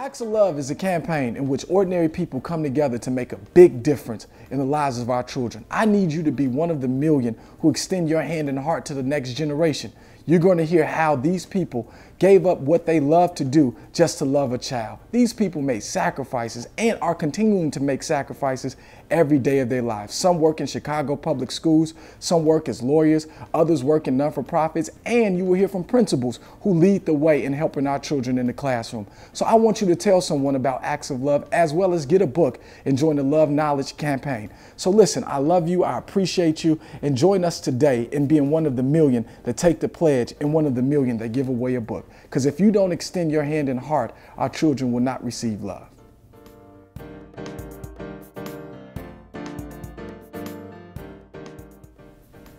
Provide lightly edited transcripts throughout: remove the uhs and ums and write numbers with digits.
Acts of Love is a campaign in which ordinary people come together to make a big difference in the lives of our children. I need you to be one of the million who extend your hand and heart to the next generation. You're going to hear how these people gave up what they love to do just to love a child. These people made sacrifices and are continuing to make sacrifices every day of their lives. Some work in Chicago public schools, some work as lawyers, others work in non-for-profits, and you will hear from principals who lead the way in helping our children in the classroom. So I want you to tell someone about Acts of Love, as well as get a book and join the Love Knowledge campaign. So listen, I love you, I appreciate you, and join us today in being one of the million that take the pledge and one of the million that give away a book. Because if you don't extend your hand and heart, our children will not receive love.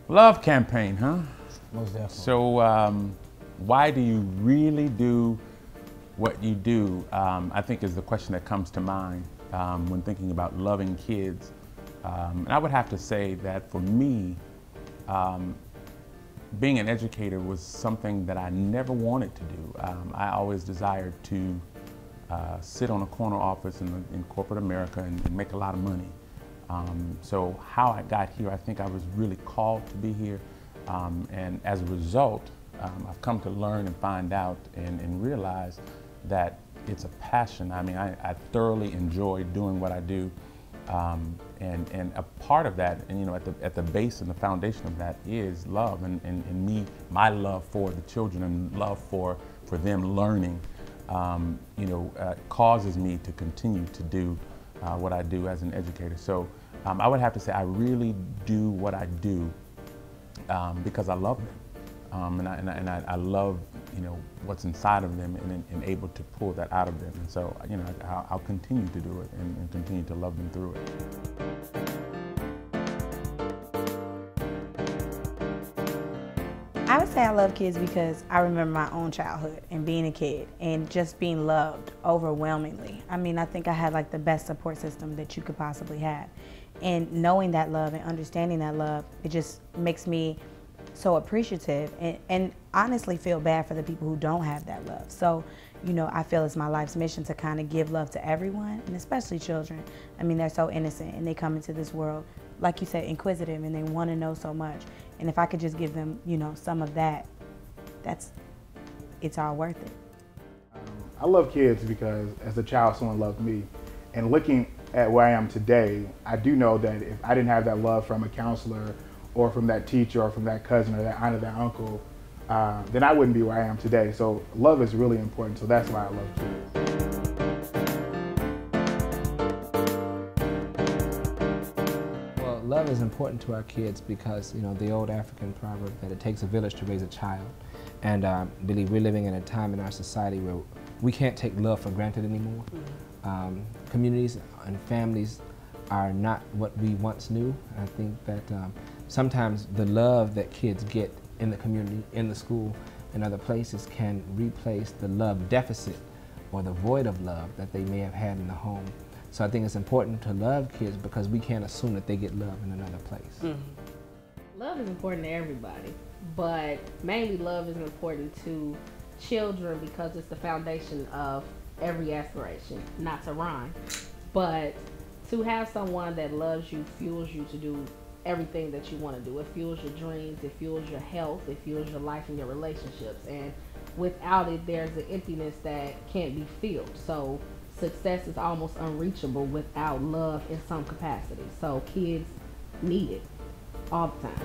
Love campaign, huh? Most definitely. So why do you really do what you do? I think is the question that comes to mind when thinking about loving kids. And I would have to say that for me, being an educator was something that I never wanted to do. I always desired to sit on a corner office in corporate America and make a lot of money. So how I got here, I think I was really called to be here. And as a result, I've come to learn and find out and realize that it's a passion. I mean, I thoroughly enjoy doing what I do. And a part of that, and you know, at the base and the foundation of that is love, and me, my love for the children and love for them learning, causes me to continue to do what I do as an educator. So I would have to say I really do what I do because I love them, and I love what's inside of them and able to pull that out of them. And so I'll continue to do it and continue to love them through it. I would say I love kids because I remember my own childhood and being a kid and just being loved overwhelmingly. I mean, I think I had like the best support system that you could possibly have. And knowing that love and understanding that love, it just makes me so appreciative and honestly feel bad for the people who don't have that love. So, I feel it's my life's mission to kind of give love to everyone, and especially children. I mean, they're so innocent and they come into this world, like you said, inquisitive, and they want to know so much. And if I could just give them, some of that, it's all worth it. I love kids because as a child, someone loved me. And looking at where I am today, I do know that if I didn't have that love from a counselor or from that teacher or from that cousin or that aunt or that uncle, then I wouldn't be where I am today. So love is really important, so that's why I love kids. Well, love is important to our kids because, the old African proverb that it takes a village to raise a child. And I believe we're living in a time in our society where we can't take love for granted anymore. Communities and families are not what we once knew. I think that sometimes the love that kids get in the community, in the school, and other places can replace the love deficit or the void of love that they may have had in the home. So I think it's important to love kids because we can't assume that they get love in another place. Love is important to everybody, but mainly love is important to children because it's the foundation of every aspiration. Not to rhyme, but to have someone that loves you fuels you to do everything that you want to do. It fuels your dreams, it fuels your health, it fuels your life and your relationships. And without it, there's an emptiness that can't be filled. So success is almost unreachable without love in some capacity. So kids need it all the time.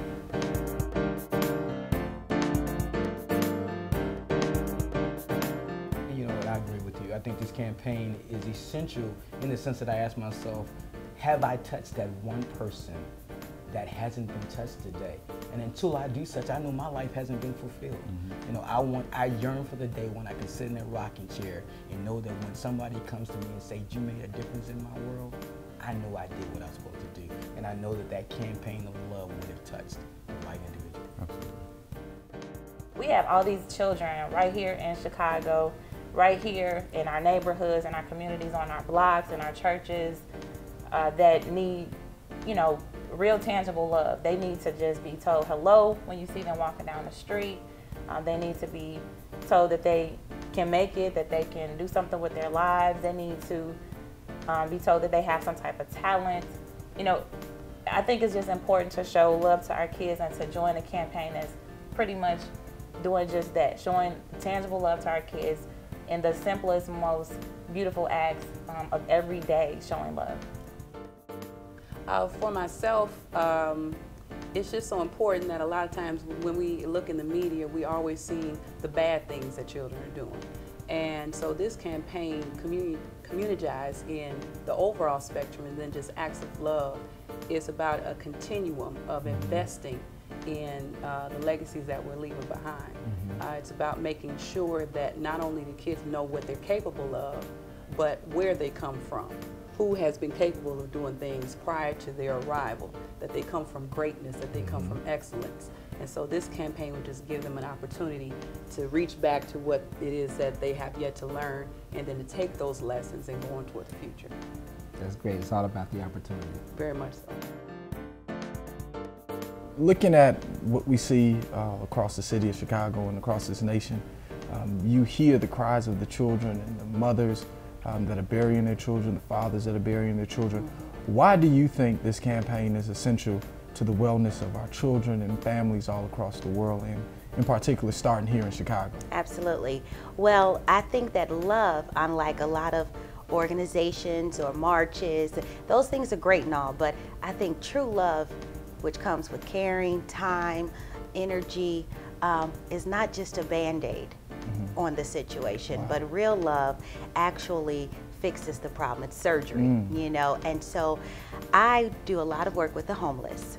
I agree with you. I think this campaign is essential in the sense that I ask myself, have I touched that one person that hasn't been touched today? And until I do such, I know my life hasn't been fulfilled. I yearn for the day when I can sit in that rocking chair and know that when somebody comes to me and says, you made a difference in my world, I know I did what I was supposed to do. And I know that that campaign of love would have touched the right individual. Absolutely. We have all these children right here in Chicago, right here in our neighborhoods, in our communities, on our blocks, in our churches, that need, real tangible love. They need to just be told hello when you see them walking down the street. They need to be told that they can make it, that they can do something with their lives. They need to be told that they have some type of talent. You know, I think it's just important to show love to our kids and to join a campaign that's pretty much doing just that, showing tangible love to our kids in the simplest, most beautiful acts of every day, showing love. For myself, it's just so important that a lot of times when we look in the media, we always see the bad things that children are doing. And so this campaign, Communigize, in the overall spectrum and then just acts of love, is about a continuum of investing in the legacies that we're leaving behind. It's about making sure that not only the kids know what they're capable of, but where they come from, who has been capable of doing things prior to their arrival, that they come from greatness, that they come from excellence. And so this campaign will just give them an opportunity to reach back to what it is that they have yet to learn, and then to take those lessons and go on toward the future. That's great. It's all about the opportunity. Very much so. Looking at what we see across the city of Chicago and across this nation, you hear the cries of the children and the mothers that are burying their children, the fathers that are burying their children. Why do you think this campaign is essential to the wellness of our children and families all across the world, and in particular starting here in Chicago? Absolutely. Well, I think that love, unlike a lot of organizations or marches, those things are great and all, but I think true love, which comes with caring, time, energy, is not just a Band-Aid on the situation, but real love actually fixes the problem. It's surgery, you know, and so I do a lot of work with the homeless.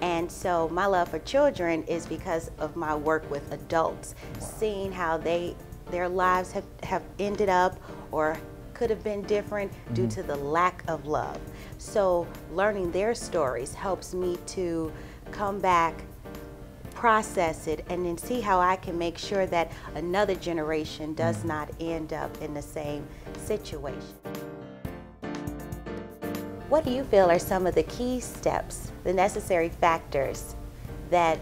And so my love for children is because of my work with adults, seeing how their lives have ended up or could have been different due to the lack of love. So learning their stories helps me to come back, process it, and then see how I can make sure that another generation does not end up in the same situation. What do you feel are some of the key steps, the necessary factors that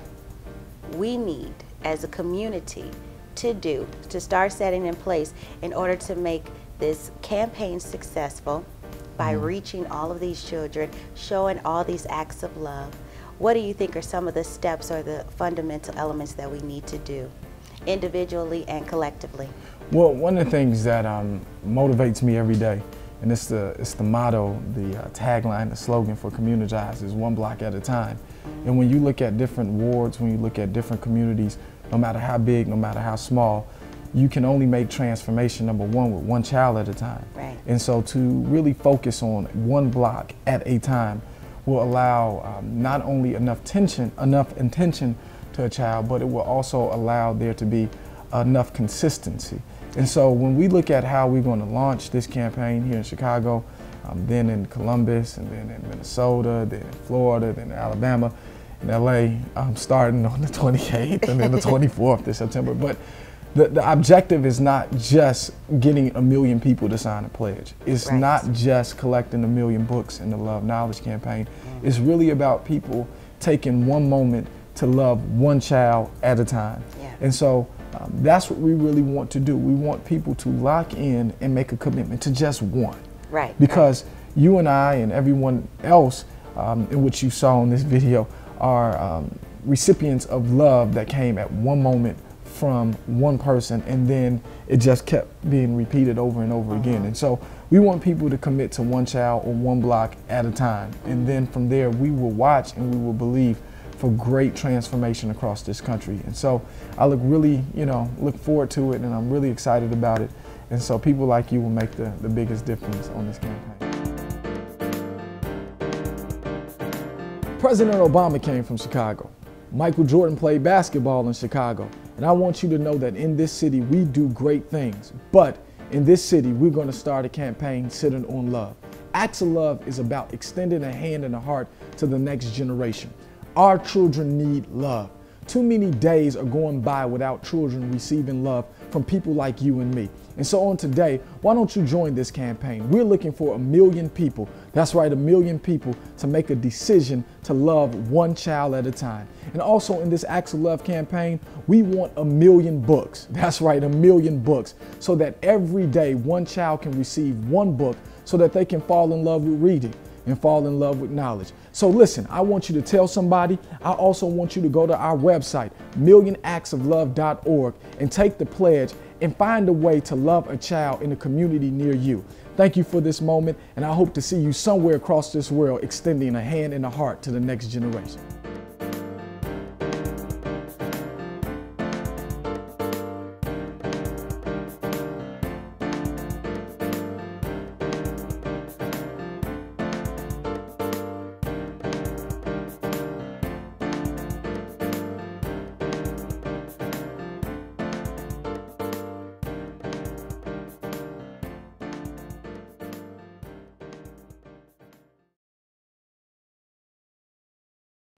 we need as a community to do, to start setting in place in order to make this campaign successful by reaching all of these children, showing all these acts of love? What do you think are some of the steps or the fundamental elements that we need to do, individually and collectively? Well, one of the things that motivates me every day, and it's the motto, the tagline, the slogan for Communigize, is one block at a time. And when you look at different wards, when you look at different communities, no matter how big, no matter how small, you can only make transformation, number one, with one child at a time. Right. And so to really focus on one block at a time will allow not only enough intention to a child, but it will also allow there to be enough consistency. And so when we look at how we're going to launch this campaign here in Chicago, then in Columbus, and then in Minnesota, then in Florida, then in Alabama, in LA, starting on the 28th and then the 24th of September. But the objective is not just getting 1 million people to sign a pledge. It's not just collecting 1 million books in the Love Knowledge campaign. It's really about people taking one moment to love one child at a time. And so that's what we really want to do. We want people to lock in and make a commitment to just one. Because you and I and everyone else in which you saw in this video are recipients of love that came at one moment from one person, and then it just kept being repeated over and over again. And so we want people to commit to one child or one block at a time. And then from there, we will watch and we will believe for great transformation across this country. And so I look forward to it, and I'm really excited about it. And so people like you will make the biggest difference on this campaign. President Obama came from Chicago. Michael Jordan played basketball in Chicago. And I want you to know that in this city, we do great things. But in this city, we're going to start a campaign centered on love. Acts of Love is about extending a hand and a heart to the next generation. Our children need love. Too many days are going by without children receiving love from people like you and me. And so on today, why don't you join this campaign? We're looking for 1 million people. That's right, 1 million people to make a decision to love one child at a time. And also in this Acts of Love campaign, we want 1 million books. That's right, 1 million books, so that every day one child can receive one book so that they can fall in love with reading and fall in love with knowledge. So listen, I want you to tell somebody. I also want you to go to our website, millionactsoflove.org, and take the pledge and find a way to love a child in a community near you. Thank you for this moment, and I hope to see you somewhere across this world extending a hand and a heart to the next generation.